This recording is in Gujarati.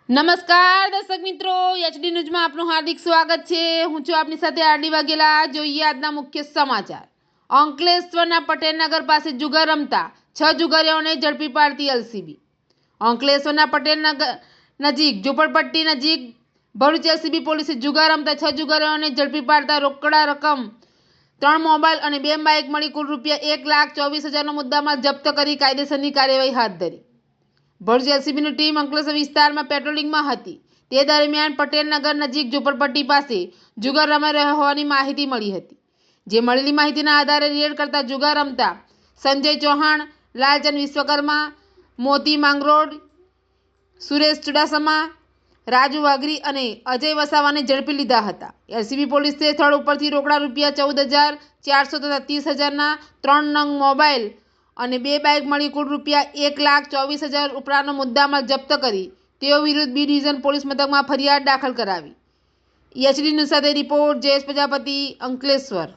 નમસ્કાર દર્શક મિત્રો, એચડી ન્યૂઝમાં આપનું હાર્દિક સ્વાગત છે। હું છું આપની સાથે આરડી વાઘેલા। જોઈએ આજના મુખ્ય સમાચાર। અંકલેશ્વરના પટેલનગર પાસે જુગાર રમતા 6 જુગારીઓને ઝડપી પાડતી એલસીબી। અંકલેશ્વરના પટેલનગર નજીક ઝુંપડપટ્ટી નજીક ભરૂચ એલસીબી પોલીસે જુગાર રમતા 6 જુગારીઓને ઝડપી પાડતા રોકડા રકમ 3 મોબાઈલ અને 2 બાઇક મળી કુલ ₹1,24,000નો મુદ્દામાલ જપ્ત કરી કાયદેસરની કાર્યવાહી હાથ ધરી। ભરૂચ એલસીબીની ટીમ અંકલેશ્વર વિસ્તારમાં પેટ્રોલિંગમાં હતી તે દરમિયાન પટેલનગર નજીક ઝુંપડપટ્ટી પાસે જુગાર રમાઈ રહ્યો હોવાની માહિતી મળી હતી। જે મળેલી માહિતીના આધારે રેડ કરતા જુગાર રમતા સંજય ચૌહાણ, લાલચંદ વિશ્વકર્મા, મોતી માંગરોળ, સુરેશ ચુડાસમા, રાજુ વાઘરી અને અજય વસાવાને ઝડપી લીધા હતા। એલસીબી પોલીસે સ્થળ ઉપરથી રોકડા ₹14,400 તથા 30,000ના 3 નંગ મોબાઈલ અને 2 બાઇક મળી કુલ ₹1,24,000 ઉપરાંતનો મુદ્દામાલ જપ્ત કરી તેઓ વિરુદ્ધ બી ડિવિઝન પોલીસ મથકમાં ફરિયાદ દાખલ કરાવી। એચડી ન્યૂઝ સાથે રિપોર્ટ જયેશ પ્રજાપતિ, અંકલેશ્વર।